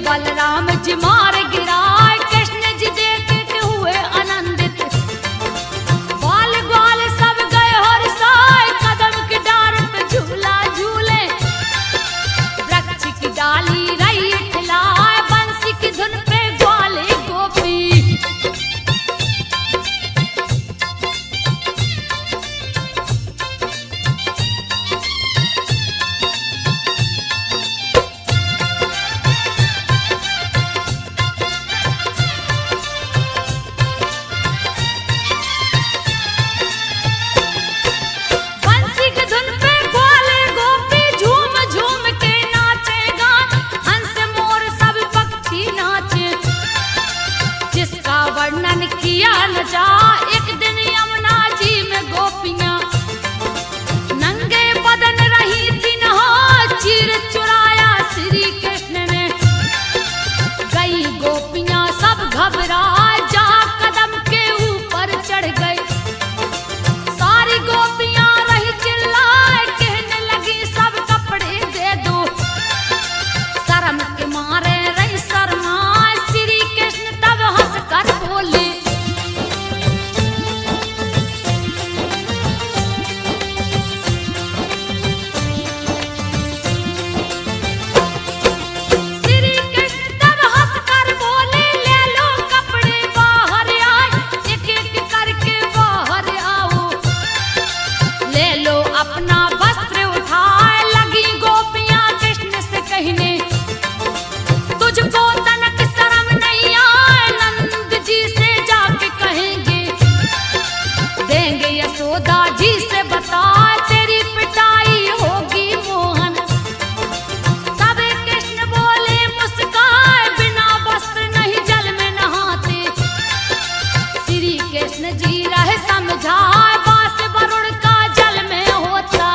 बलराम जी मार गिराए, कृष्ण जी देख के हुए आनंदित। ग्वाल ग्वाल सब गए हर्षाए, कदम की डार पे झूला झूले। वृक्ष की डाली रही ठिलाए, बंसी की धुन पे ग्वाले गोपी। वर्णन किया न जा, एक दिन यमुना जी में गोपियां नंगे बदन रही थी नहा, चीर चुराया श्री कृष्ण ने। गई गोपियां सब घबराए, जा कदम के ऊपर चढ़ गए। सारी गोपियां रही चिल्लाए, कहने लगी सब कपड़े दे दो। शर्म के मारे रही शर्माए, श्री कृष्ण तब हंस कर बोले। श्री कृष्ण तब हंस कर बोले, ले लो कपड़े बाहर आए, एक एक करके बाहर आओ। ले लो अपना वस्त्र उठाए, लगी गोपियां कृष्ण से कहने। तुझको तनक शर्म नहीं आए, नंद जी से जाके कहेंगे। देंगे यशोदा जी से बता, तेरी पिटाई होगी मोहन। तब कृष्ण बोले मुस्काए, बिना वस्त्र नहीं जल में नहाते। श्री कृष्ण जी रहे समझाए, बास वरुण का जल में होता।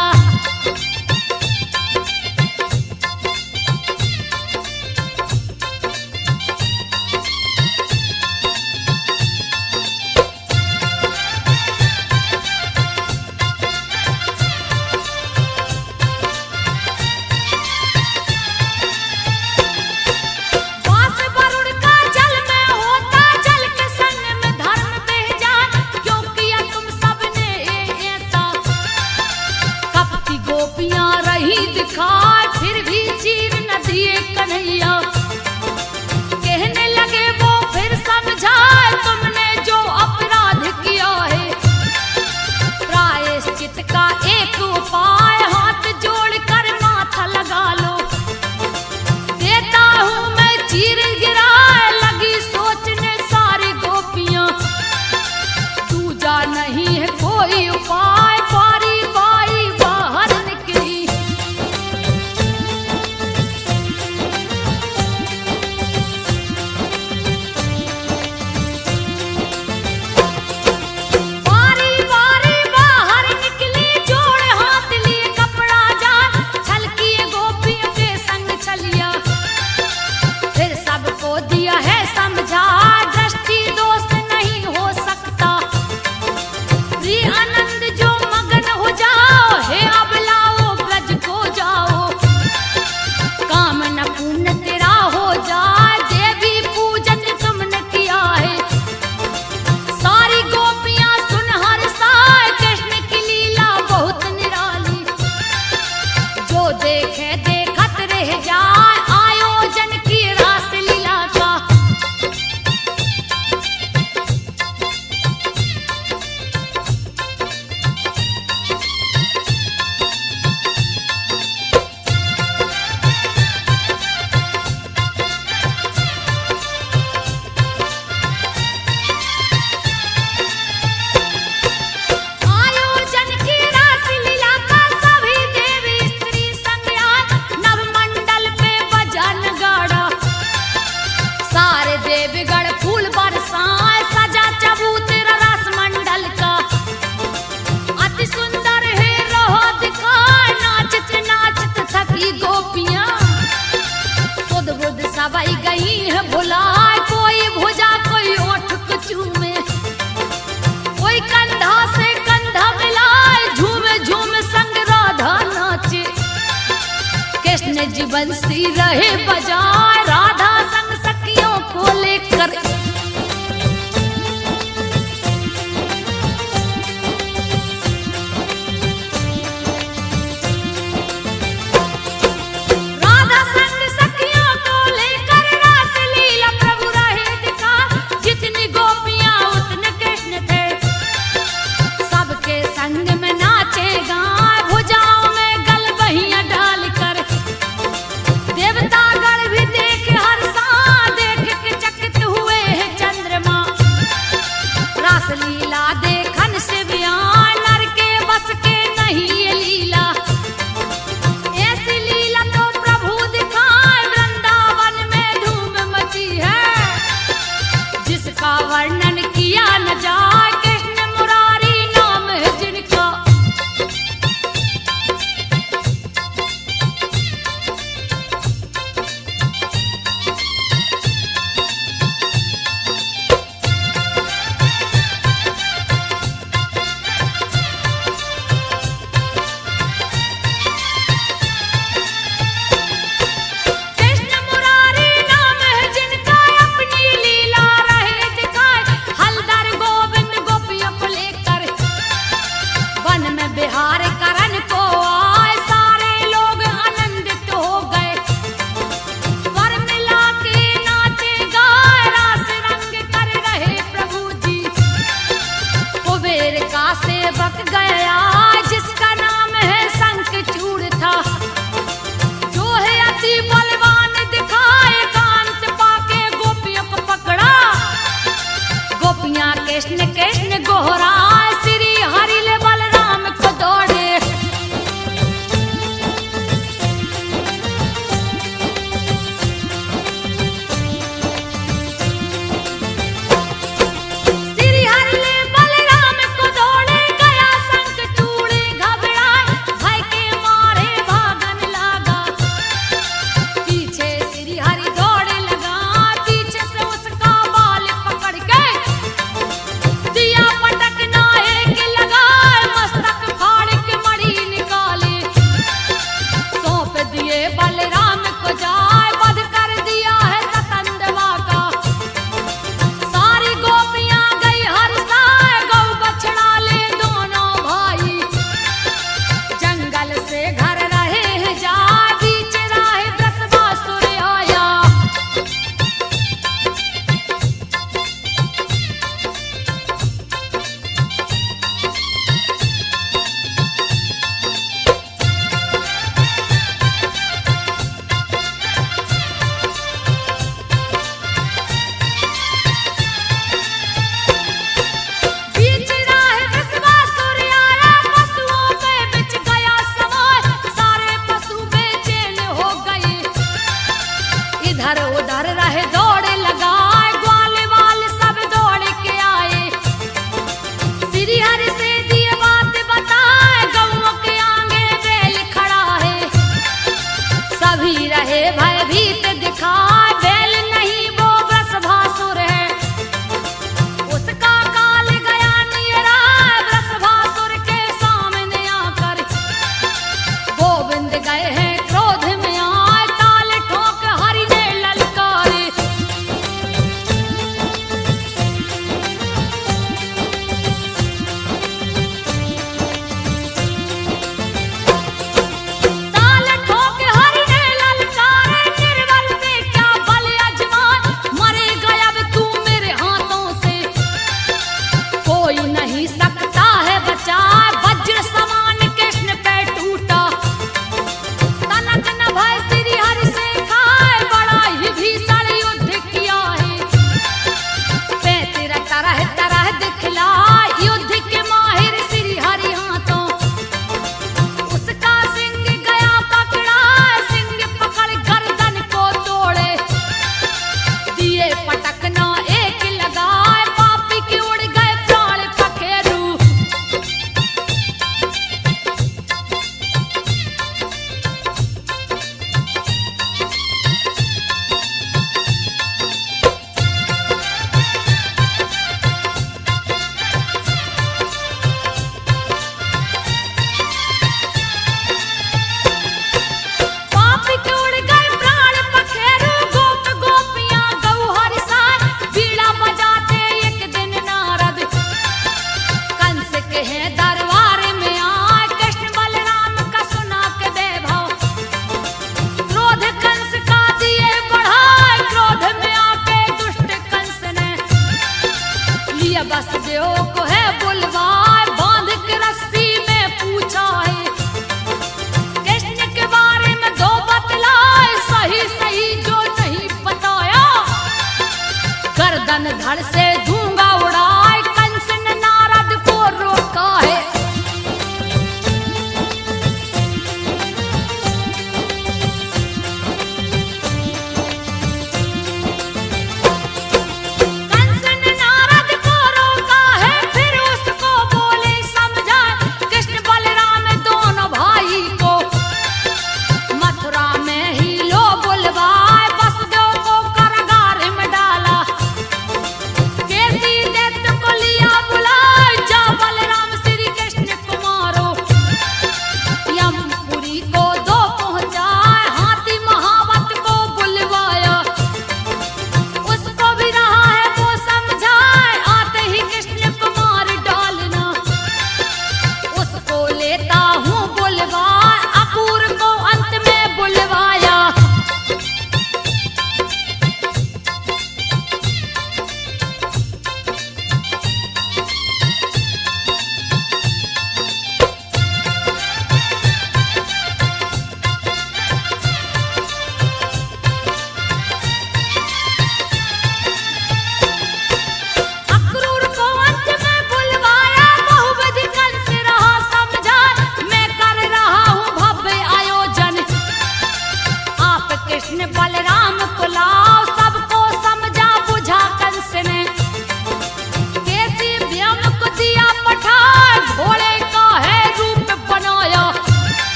बास वरुण का जल में होता, जल के संग में धर्म बह जाए, क्यों किया तुम सबने ऐसा। कपटी गोपियां रही दिखाए, फिर भी चीर न दिए कन्हैया। कहने लगे वो फिर समझाए, तुमने जो अपराध किया है। प्रायश्चित का एक उपाय, हाथ जोड़कर माथा लगा लो। देता हूँ मैं चीर गिराए, लगी सोचने सारी गोपियां। दूजा नहीं है कोई उपाय, बारी बारी बाहर निकली। बारी बारी बाहर निकली, जोड़ हाथ लिए कपड़ा जाए, छलकिए गोपियों के संग चलिया। फिर सबको दिया है समझा, दृष्टि दोष नहीं हो सकता। श्री आनंद जो मगन हो जाओ, हे अब लाओ ब्रज को जाओ। काम न पुण्य तेरा हो जाए, देवी पूजन तुमने किया है। सारी गोपियां सुन हर्षाए, कृष्ण की लीला बहुत निराली। जो देखे देखत रह जाए, आयोजन की रास लीला का। आयोजन की रास लीला का सभी देवी स्त्री संग आए, नवमंडल पे बजा नगाड़ा। सारे देवगण फूल बरसाए, सजा चबूतरा रस मंडल का। अति सुंदर है रहो दिखाए, नाचत नाचत थकी गोपियां। सुध बुध सवाई गई है भुलाए, कोई भुजा कोई ओठ को चूमे। कोई कंधा से कंधा मिलाए, झूमे झूमे संग राधा नाचे। कृष्ण जी बंसी रहे बजाए, राधा इधर उधर रहे दौड़ लगाए, ग्वाल वाल सब दौड़ के आए। श्री हरि से दिए बात बताए, गऊ के आगे बैल खड़ा है। सभी रहे भयभीत दिखाए, बैल नहीं वो वृषभासुर है। उसका काल गया नियरा, वृषभासुर के सामने आकर गोविंद गए हैं क्रोध में आए। ताल ठोक हरि ने ललकारे, ताल ठोक हरि ने ललकारे। निर्बल में क्या बल अजमाए, मरेगा अब तू मेरे हाथों से। कोई नहीं सकता है बचाए, वज्र समान कृष्ण पे टूटा। तनक न भय श्री हरि से खाए, बड़ा ही भीषण युद्ध किया है। पैंतीर तरह तरह दिखलाए, युद्ध के माहिर श्री हरि हाथों। उसका सिंह गया पकड़ा, सिंह पकड़ गर्दन को तोड़े। दिए पटकना एक लगाए, पापी के उड़ गए प्राण पखेरु। पापी के उड़ गए प्राण पखेरु। गोप गोपियां गौ हरि साथ, बीड़ा बजाते एक दिन नारद। कंस के हैं दरबार में आए, कृष्ण बलराम का सुना के वैभव। क्रोध कंस का दिए बढ़ाए, क्रोध में आके दुष्ट कंस ने लिया वसुदेव को है बुलवाए। बांध के रस्सी में पूछा है, कृष्ण के बारे में दो बतलाए। सही सही जो नहीं बताया, गर्दन धड़ से धूंगा उड़ाए। कंस ने नारद को रोका है, कंस ने नारद को रोका है। फिर उसको बोले समझाए, कृष्ण बलराम दोनों भाई को। मथुरा में ही लो बुलवाए, वसुदेव को कारागार में डाला।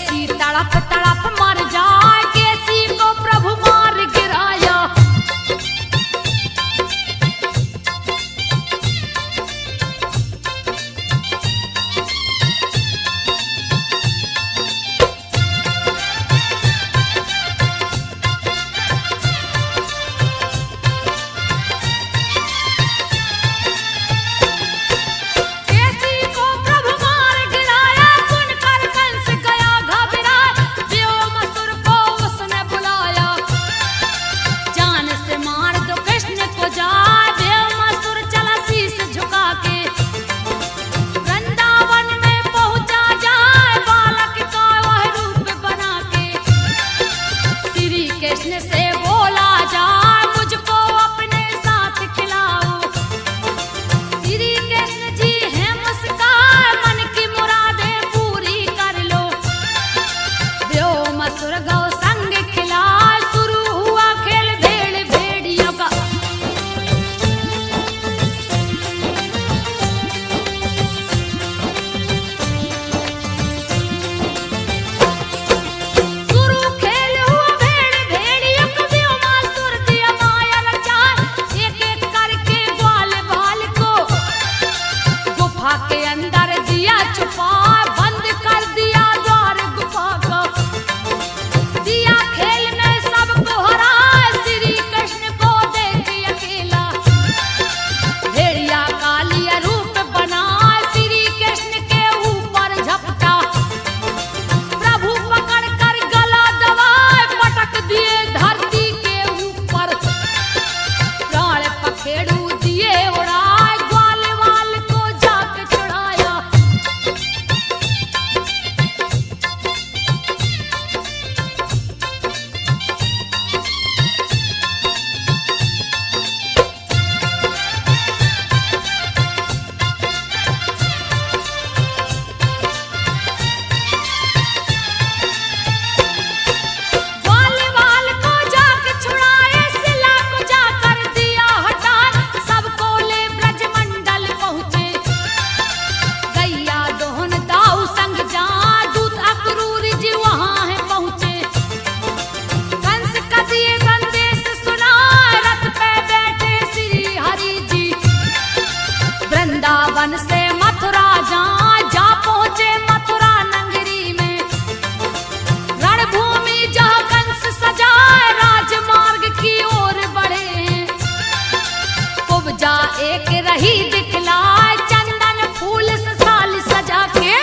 केसी तड़प तड़प मर जाए, केसी को प्रभु मार गिराया। केसी को प्रभु मार गिराया, सुनकर कंस गया घबराया, व्योमासुर को उसने बुलाया। जान से मार दो कृष्ण को जाए, व्योमासुर चला शीश झुका के। वृंदावन में पहुंचा जाए, बालक का वह रूप बना के। श्री कृष्ण से बोला जाए, मुझको अपने साथ खिलाओ। श्री कृष्ण जी हैं मुस्कान, मन की मुरादें पूरी कर लो। व्योमासुर गौ संग खिला, शुरू हुआ खेल भेड़ भेड़ियों का। शुरू खेल हुआ भेड़ भेड़ियों का, व्योमासुर दिया माया रचार, एक एक करके ग्वाल बाल को गुफा के अंदर दिया छुपा, बंद कर दिया द्वार गुफा का। दिया खेल में सबको हरा, श्री कृष्ण को देख अकेला। भेड़िया का लिया रूप बना, श्री कृष्ण के ऊपर झपटा। प्रभु पकड़ कर गला दबाए, पटक दिए धरती के ऊपर। प्राण पखेड़ू दिए उड़ाए, ग्वाल वाल को जाके छुड़ाया। ग्वाल वाल को जाके छुड़ाए, शिला को जाकर दिया हटाए। सबको ले ब्रजमंडल पहुँचे, गैया दोहन दाऊ संग जा, दूत अक्रूर जी वहाँ है पहुँचे। कंस का दिए संदेश सुना, रथ पे बैठे श्री हरि जी। वृंदावन से मथुरा जा पहुँचे, मथुरा नगरी में। रणभूमि जहाँ कंस सजाए, राजमार्ग की ओर बढ़े हैं। कुब्जा एक रही दिखलाए, चंदन फूल से साल सजा के।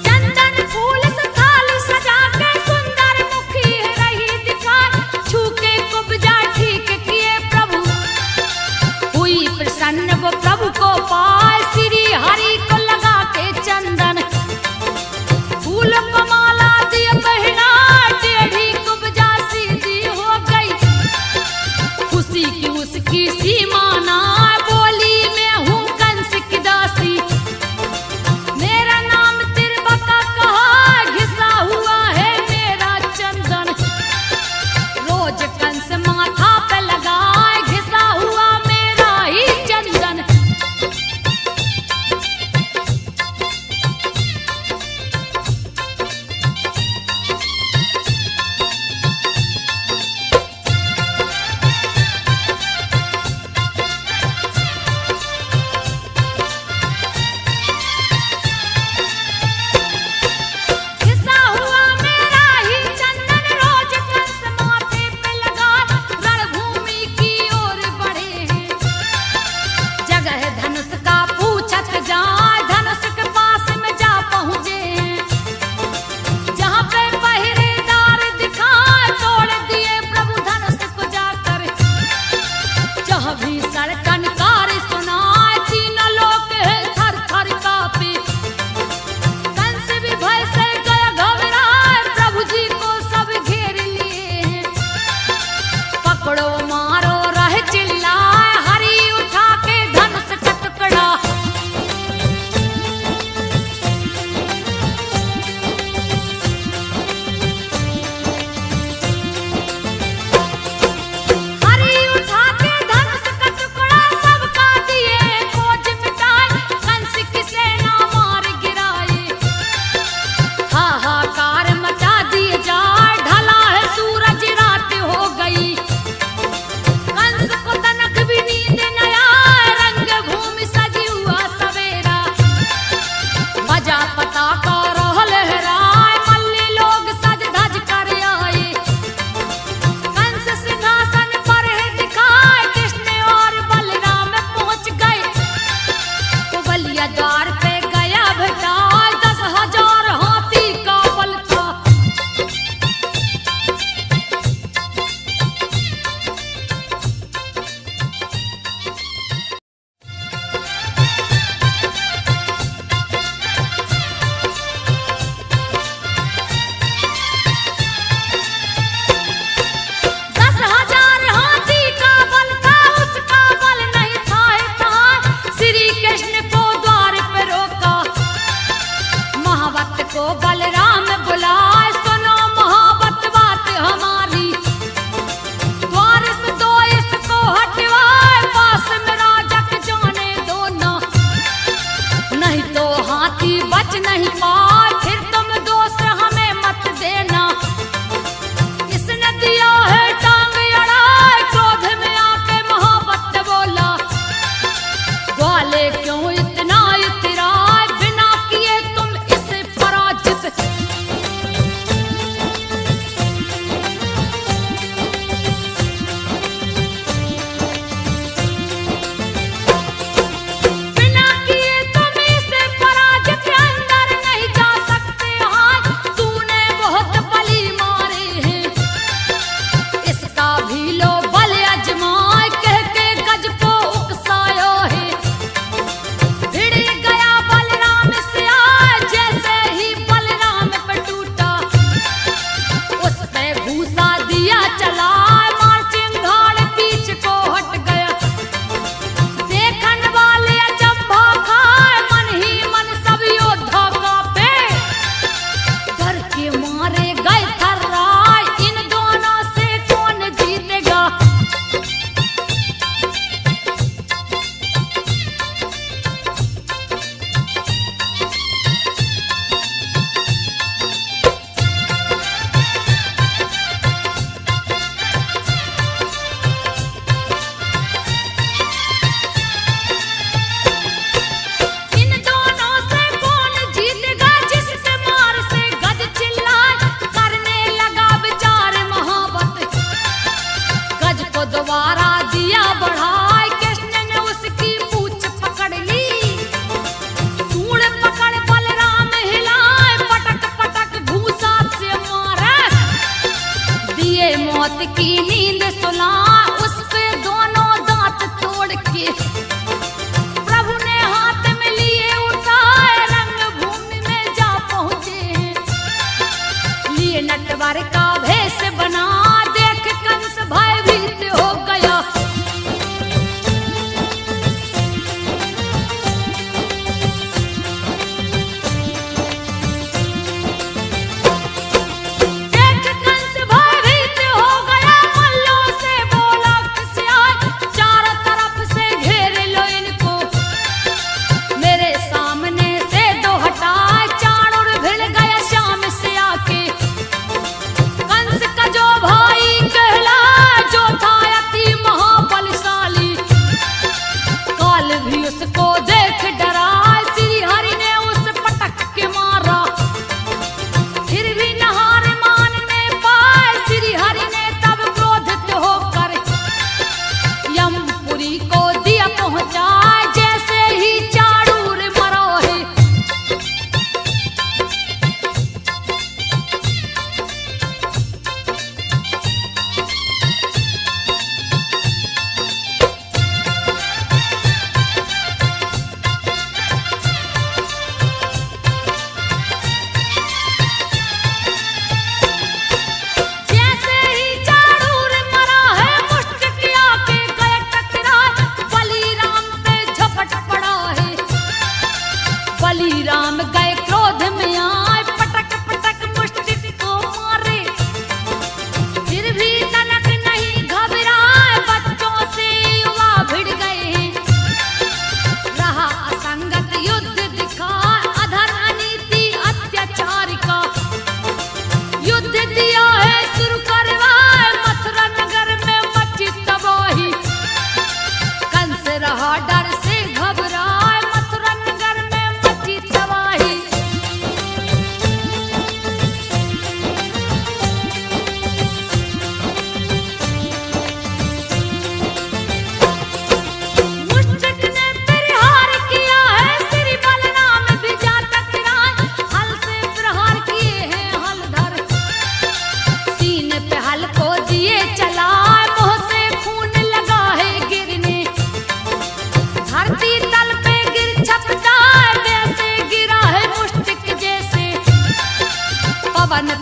चंदन फूल से थाली सजा के, सुंदर मुखी रही दिखाए। छू के कुब्जा ठीक किए प्रभु, हुई प्रसन्न वो प्रभु को पाए। श्री हरि को लगा के चंदन, फूल को माला दिया पहना, टेढ़ी कुब्जा सीधी हो गई। खुशी की उसकी सीमा ना, बोली मैं हूँ कंस की दासी। मेरा नाम तिरबका कहा, घिसा हुआ है मेरा चंदन। रोज कंस माथा पे लगाए, घिसा हुआ मेरा ही चंदन।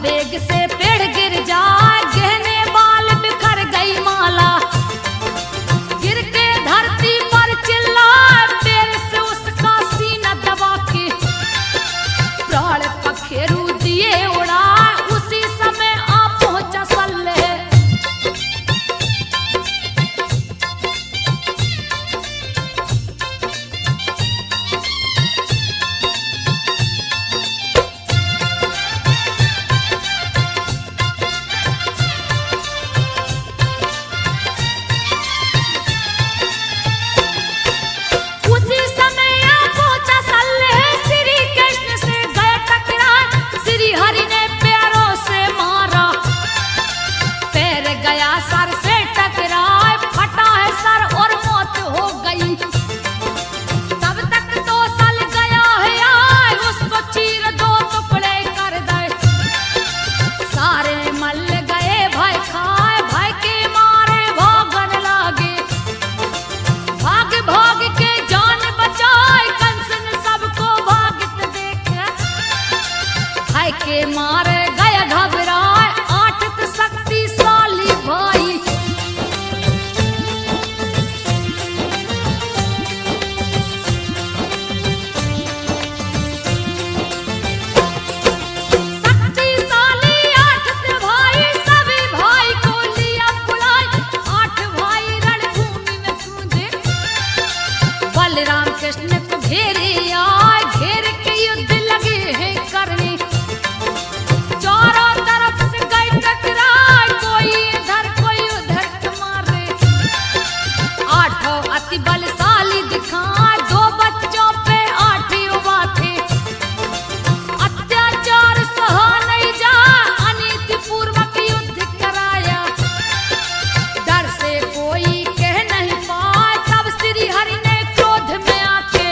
वेग से पेड़ गिर जाए, गहने बाल बिखर गई माला, गिर के धरती पर चिल्लाए, पैर से उसका सीना दबा के प्राण पखेरु दिए उड़ाए। उसी समय आ पहुंचा सल्लेह, उसी समय आ पहुंचा सल्लेह, श्री कृष्ण से गए टकराए, श्री हरि ने पैरों से मारा, पैर गया सर से टकराए, फटा है सर और मौत हो गई। तब तक तो सल गया है आए, उसको चीर दो टुकड़े कर दे, सारे मल गए भय खाए, भय के मारे भागन लागे, भाग भाग के जान बचाए, कंस ने सबको भागत देखे, भय के मारे गए घबराए, आठत शक्तिशाली भाई। शक्तिशाली आठत भाई, सभी भाई को लिया बुलाए, आठ भाई रणभूमि में कूदे, बलराम कृष्ण को घेरे आए, घेर के युद्ध लगे हैं करने, चारों तरफ से गए टकराए, कोई इधर कोई उधर के मारे, आठों अति बलशाली दिखाए, दो बच्चों पे आठ युवा थे, अत्याचार सहा नहीं जा, अनीति पूर्वक युद्ध कराया, डर से कोई कह नहीं पाए, तब श्री हरि ने क्रोध में आके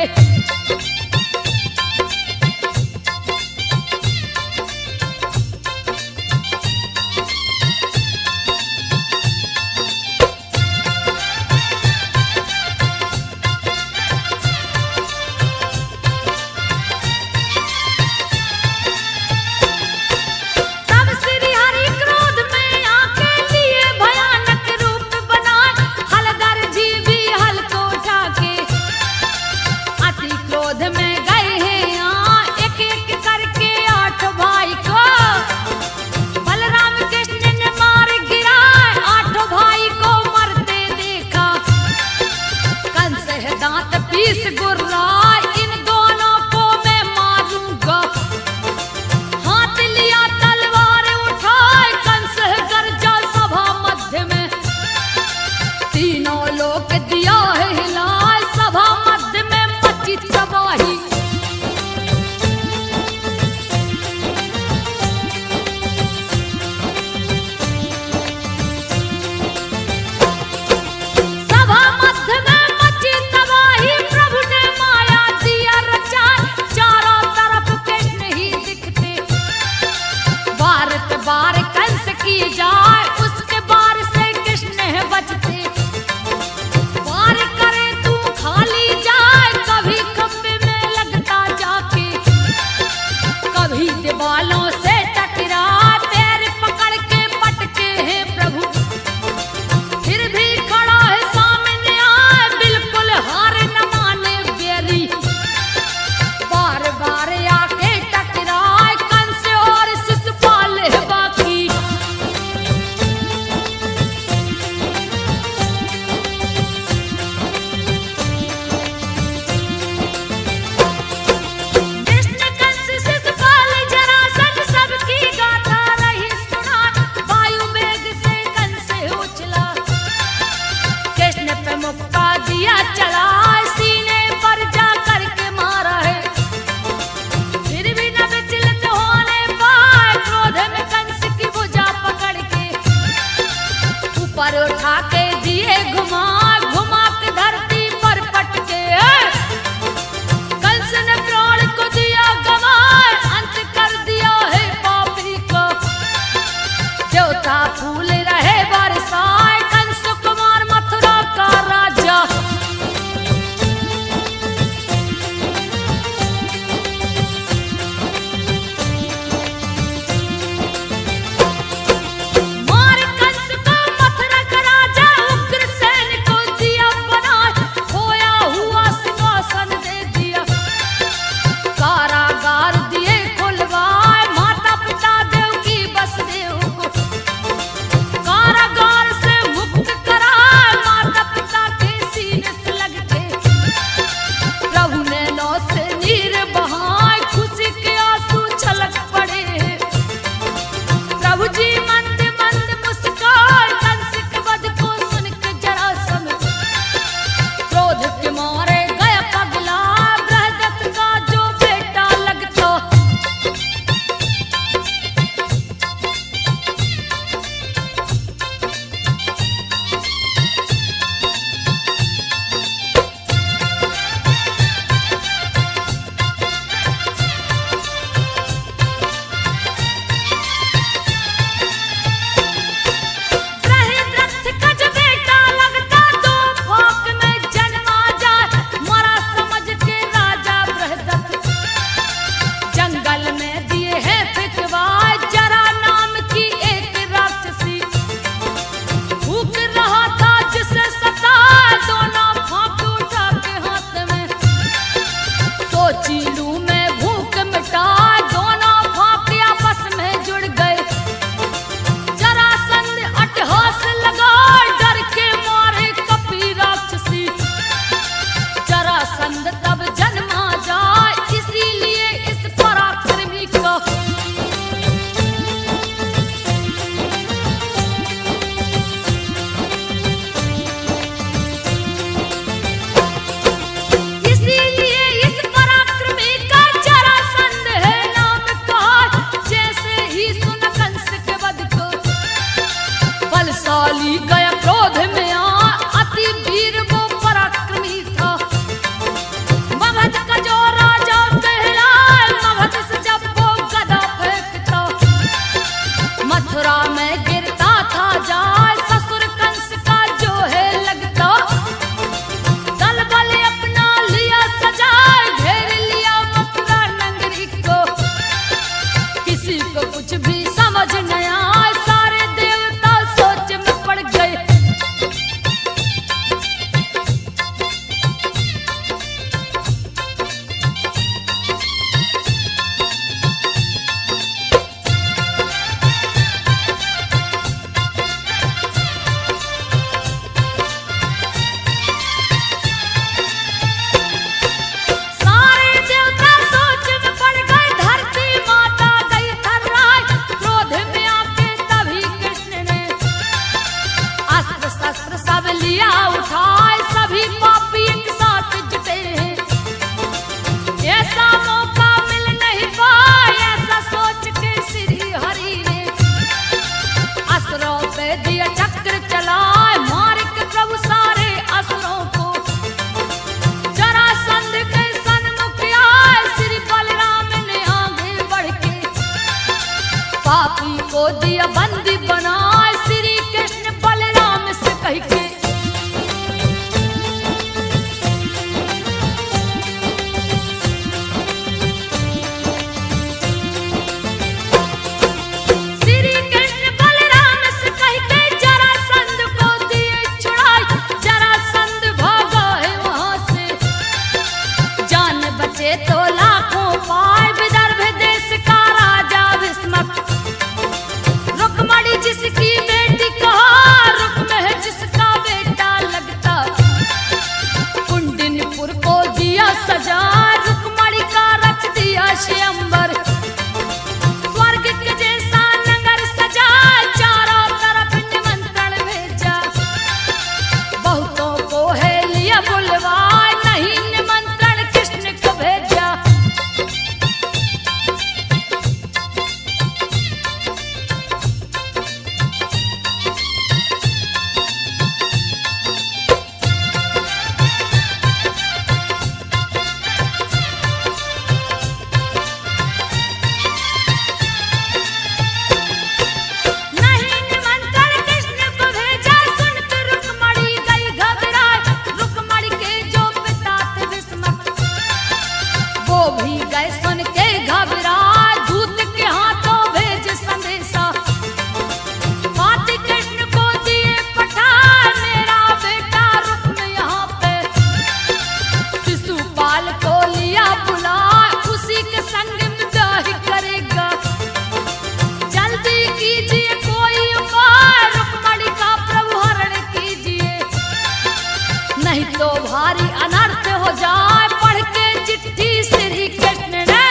नहीं तो भारी अनर्थ हो जाए। पढ़ के चिट्ठी श्री कृष्ण ने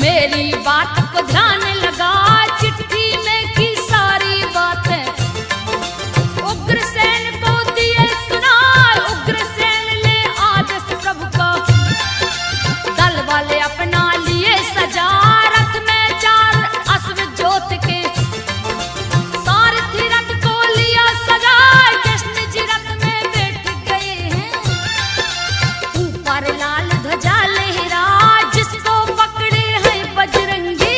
मेरी बात को ध्यान लगा, चिट्ठी में की सारी बातें उग्रसेन को दिए सुना। उग्रसेन ले आदेश प्रभु का, दल वाले अपना लिए सजा। रथ में 4 अश्व जोत के, सारथी रथ को लिया सजा। कृष्ण जी रथ में बैठ गए हैं, ऊपर लाल ध्वजा लहरा। जिसको पकड़े हैं बजरंगी,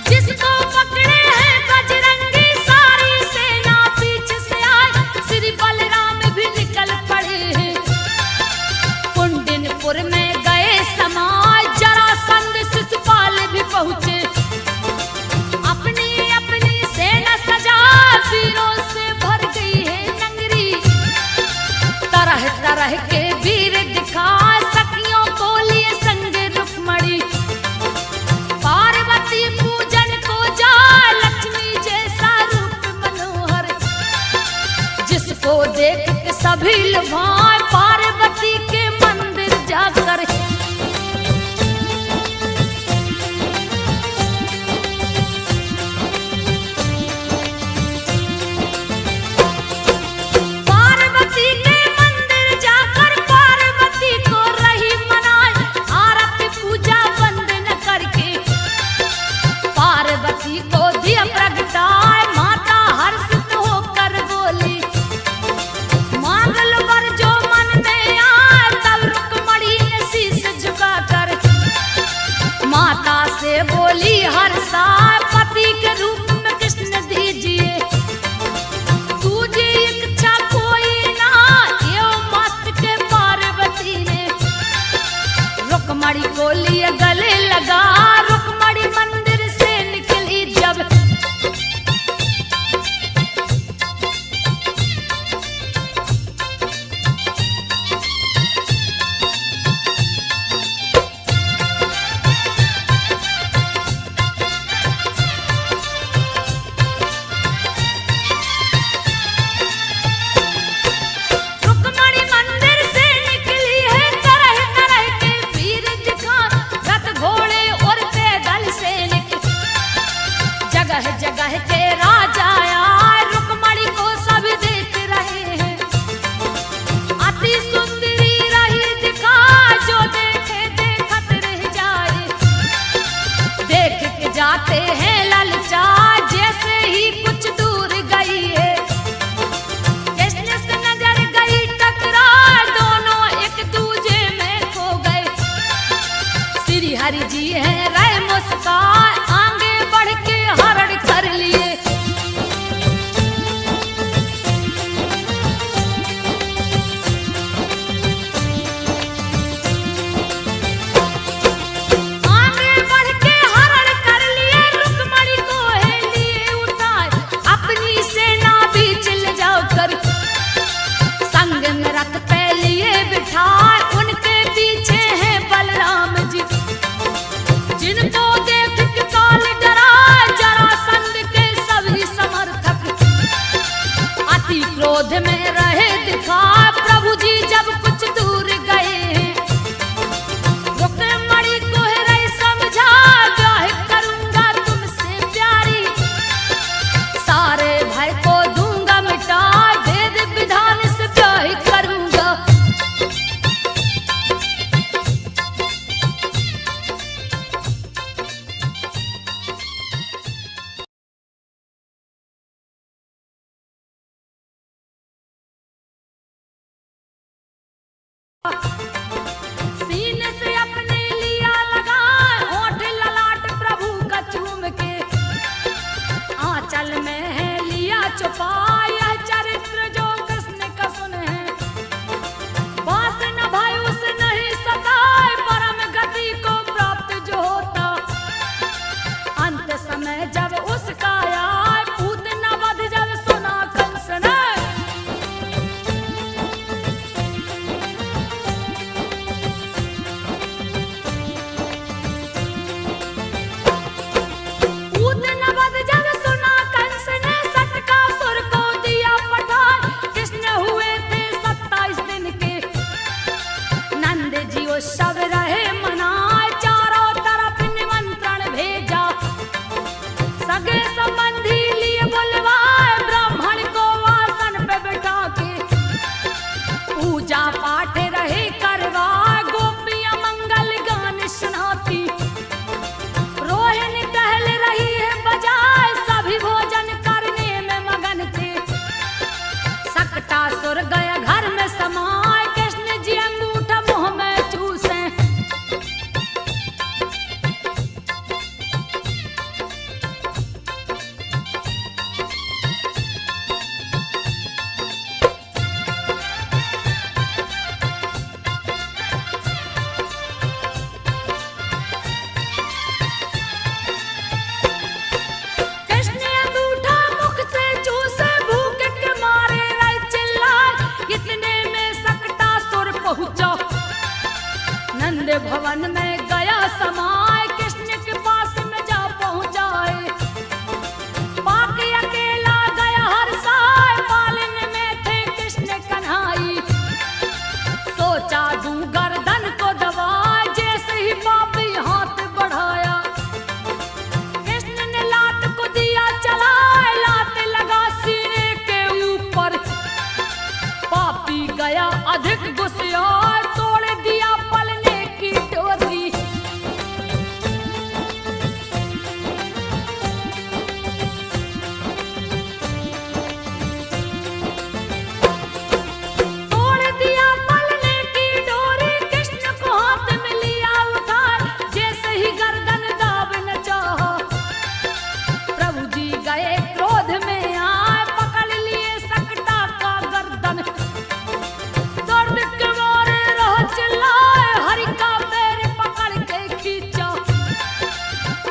जिसको पकड़े हैं बजरंगी, सारी सेना पीछे से आई। श्री बलराम भी निकल पड़े हैं, कुंडिनपुर में गए समाज। जरासंध शिशुपाल भी पहुंचे, अपनी अपनी सेना सजा। वीरों से भर गई है नगरी, तरह तरह के वीर दिखा। सखियों को लिए संग रुक्मणी, पार्वती पूजन को जा। लक्ष्मी जैसा रूप मनोहर, जिसको देख के सभी लुभाए। पार्वती के मंदिर जाकर पार्वती के मंदिर जाकर पार्वती को रही मनाए। आरती पूजा बंद न करके पार्वती को दिया प्रगटाए। माता हर्षित होकर बोली, मांग लो वर जो मन में आए। तब रुक्मणी ने शीश झुकाकर माता से बोली, हर्षा पति के रूप में कृष्ण दीजिए। तुझे इच्छा कोई ना, यो मस्त के पार्वती ने रुक्मणी को लिए गले लगा। रुक्मणी मंदिर से निकली जब, रुक्मणी मंदिर से निकली है। तरह तरह के वीर दिखा, रथ घोड़े और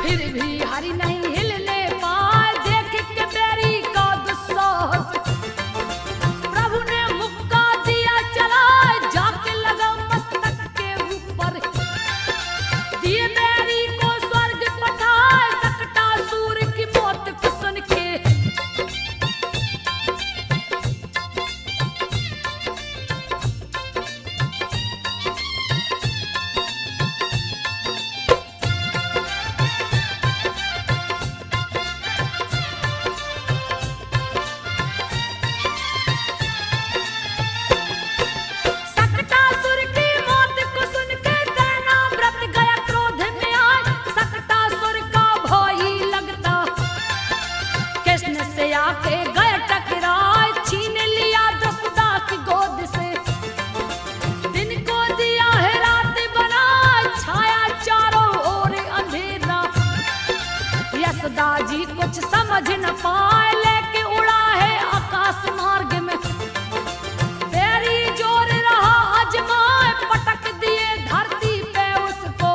फिर भी हरि नहीं हिलने पाए, देख के बैरी का दुस्साहस प्रभु ने मुक्का दिया चला, जाके लगा मस्तक के ऊपर, दिए बैरी को स्वर्ग पठाए, सकटासुर की मौत को सुन के सकटासुर की मौत को सुन के दैनाव्रत गया क्रोध में आए, सकटासुर का भय लगता कृष्ण से आके गए टकराए, छीन लिया दसदा की गोद से, दिन को दिया है रात बना, छाया चारों ओर अंधेरा, यशोदा जी कुछ समझ न पाए, लेके उड़ा है आकाश मार्ग में, बैरी जोर रहा अजमाए, पटक दिए धरती पे उसको,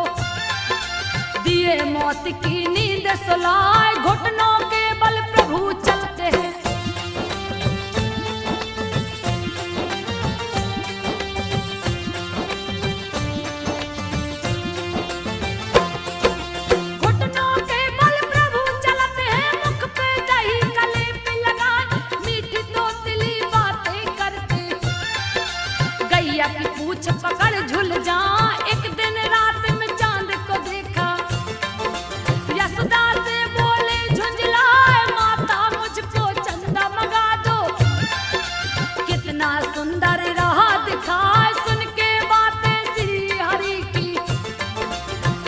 दिए मौत की नींद सुलाए, घुटनों के बल प्रभु चलते हैं, घुटनों के बल प्रभु चलते हैं, मुख पे दही गले पे लगाए, मीठी तोतली बातें करते, गैया की पूछ पकड़ झुल जा, एक दिन रात में चांद को देखा, यशोदा से बोले झुंझलाए, माता मुझको चंदा मंगा दो, कितना सुंदर रहा दिखाए, सुन के बातें श्री हरि की,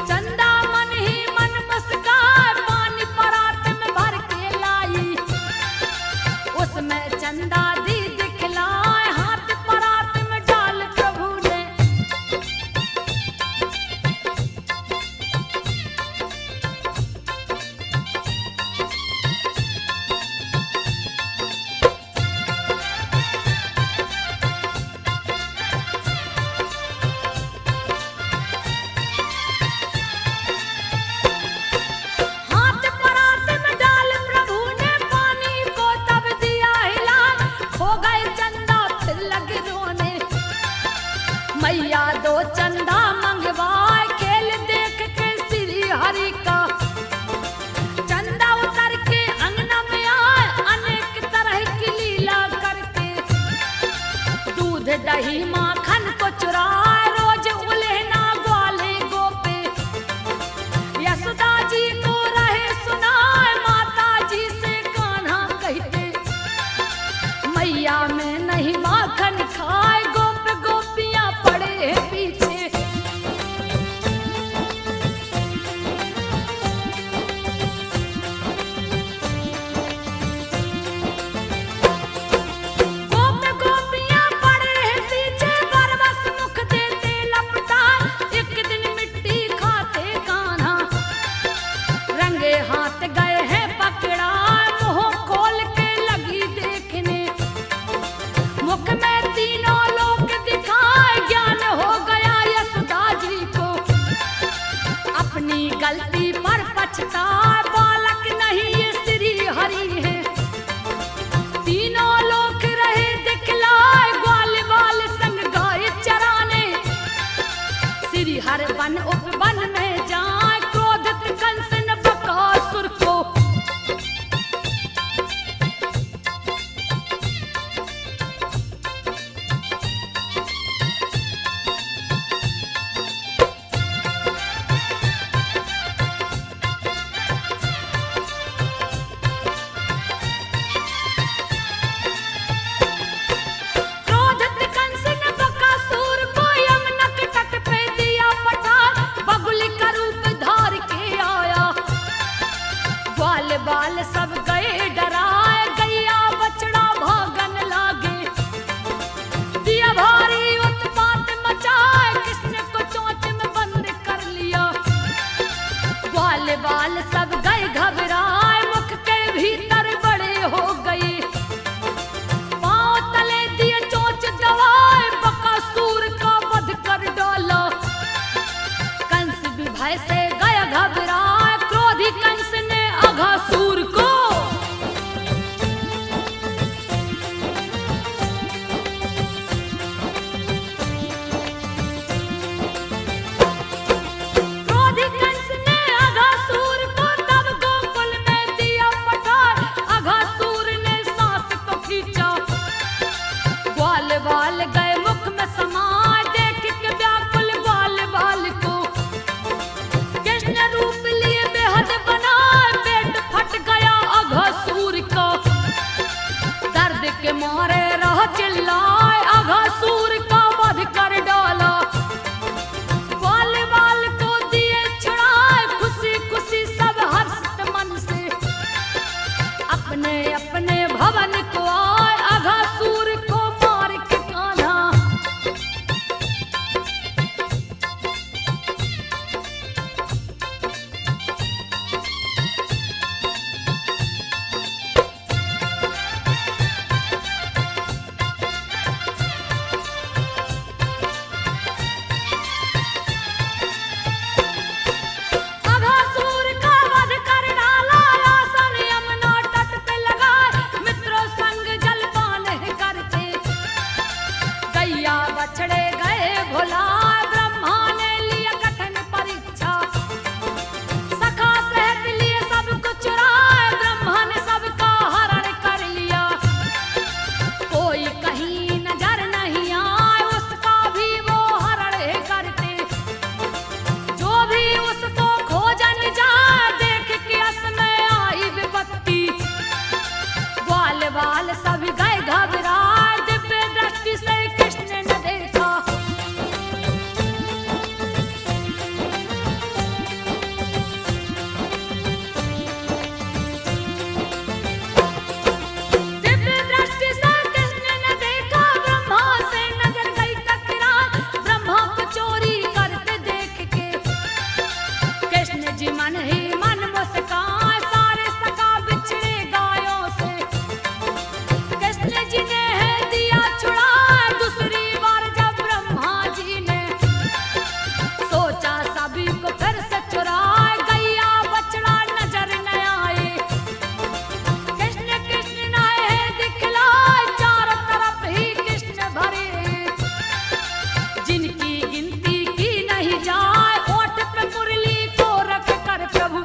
चंदा मन ही मन मुस्काए, पानी परात में भर के लाई, उसमें चंदा दी दिखलाए, हाथ परात में डाल प्रभु ने, हाथ परात में डाल प्रभु ने, पानी को तब दिया हिला, खो गए चंदा फिर लगे रोने, मैया दो चंदा मंगवाए, खेल देख के श्री हरि का, चंदा उतर के अंगना में आए, अनेक तरह की लीला करके, दूध दही माखन को चुराए, रोज उलेहना ग्वाले गोपे, यशोदा जी को रहे सुनाए, माता जी से कान्हा कहते, मैया में नहीं माखन खाए, गोप गोपियां पड़े हैं पीछे, गोप गोपियां पड़े हैं पीछे, बरबस मुख देते लपटा, एक दिन मिट्टी खाते कान्हा, रंगे हाथ गए हैं पकड़ा, मुंह खोल के लगी देखने, मुख में तीनों लोक दिखाए, ज्ञान हो गया यशोदा जी को, अपनी गलती पर पछताए, बालक नहीं ये श्री हरि है, तीनों लोक रहे दिखलाए, ग्वाल बाल संग गाय चराने, श्री हर वन उपवन में जाए, क्रोधित कंस ने बकासुर को, क्रोधित कंस ने बकासुर को यमुना के तट पे दिया पठा, बगुल का रूप धार के आया, ग्वाल बाल सब गए डराए, गैया बछड़ा भागन लागे, दिया भारी उत्पात मचाए, कृष्ण को चोंच में बंद कर लिया, ग्वाल बाल सब गए घबराए, मुख के भीतर बड़े हो गए, पांव तले दिए चोंच दबाए, बकासुर का वध कर डाला, कंस भी भय से गया घबराए, क्रोधित मन ही मन मुस्काए सारे सका बिछड़े गायों से। कृष्ण जी ने है दिया छुड़ा दूसरी बार जब ब्रह्मा जी ने सोचा सभी को फिर से चुराए, गैया बछड़ा नजर न आए। कृष्ण कृष्ण नाए दिखलाए चारों तरफ ही कृष्ण भरे, जिनकी गिनती की नहीं जाए। ओठ पे मुरली को रख कर प्रभु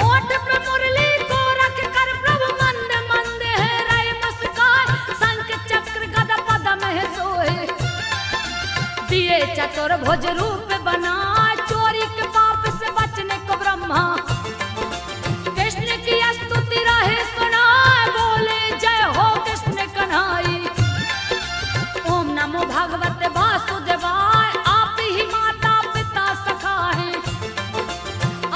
ओठ पे मुरली को रख कर प्रभु मंद मंद है रहे मुस्काए। शंख चक्र गदा पद्म है सोए, दिए चतुर्भुज रूप बनाए। चोरी के पाप से बचने को ब्रह्मा कृष्ण की स्तुति रहे सुनाए। बोले जय हो कृष्ण कन्हाई, ओम नमो भगवते वासुदेवाय। आप ही माता पिता सखा है,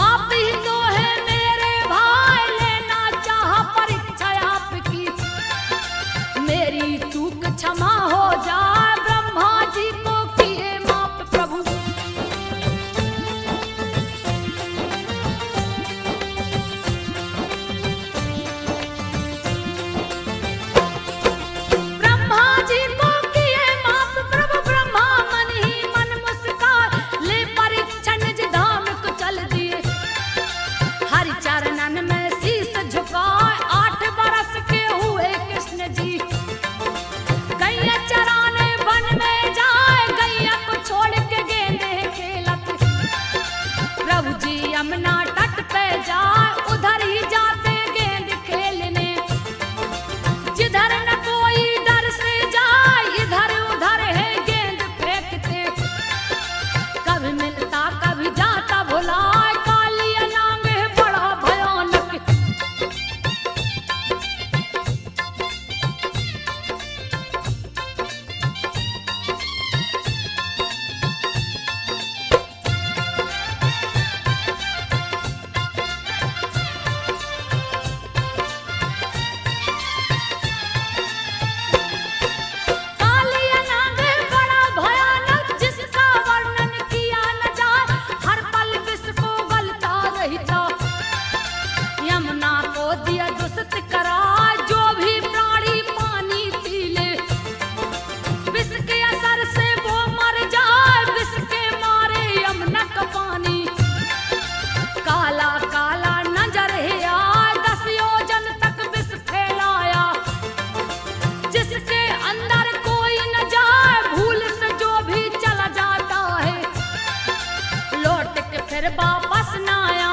आप ही तो है मेरे भाई। लेना चाहा परीक्षा आपकी, मेरी चूक क्षमा हो जाए। ब्रह्मा जी को किए माफ प्रभु ब्रह्मा जी को किए माफ प्रभु। ब्रह्मा मन ही मन मुस्काए, ले परीक्षा निज धाम को चल दिए। हरि चरणन में शीस झुकाए, 8 बरस के हुए कृष्ण जी। गैया चराने वन में जाए, गैया को छोड़ के गेंदे खेलत। प्रभु जी यमुना तट पे जाए, उधर ही जाते गेंद खेलने। जिधर न कोई डर से जाए, इधर उधर है गेंद फेंकते। कभी मिलता कभी जाता भुलाए, कालिया नांग है बड़ा भयानक। कालिया नाग है बड़ा भयानक, जिसका वर्णन किया न जाए। हर पल विष को गलता रहता, यमुना को दिया दुष्ट करार। जो भी प्राणी पानी पी ले, विष के असर से वो मर जाए। विष के मारे यमुना का पानी काला काला नजर है आए। 10 योजन तक विष फैलाया, जिसके अंदर कोई न जाए। भूल से जो भी चला जाता है, लौट के फिर वापस न आया।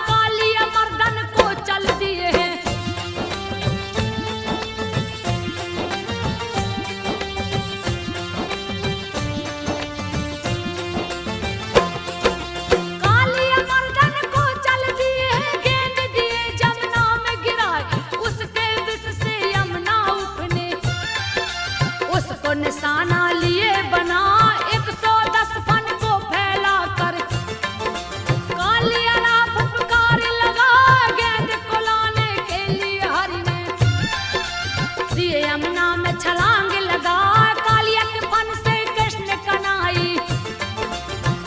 कालिया मर्दन को चल दिए हैं, कालिया मर्दन को चल दिए हैं। गेंद दिए जमुना में गिराए, उसके विष से यमुना उफने। उसको निशाना लिए बना 110 फन को फैला कर। कालिया राम फुफकार लगा, गेंद को लाने के लिए हरि ने दिए यमुना में छलांग लगा। कालिया के फन से कृष्ण कन्हाई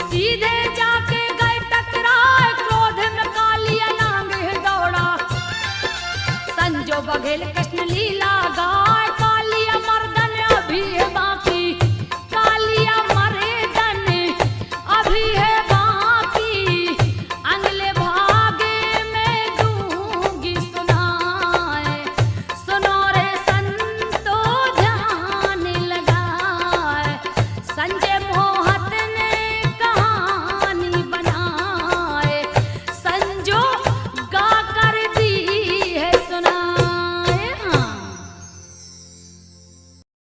सीधे जाके गए टकराए। क्रोध में कालिया नांग दौड़ा, संजो बघेल के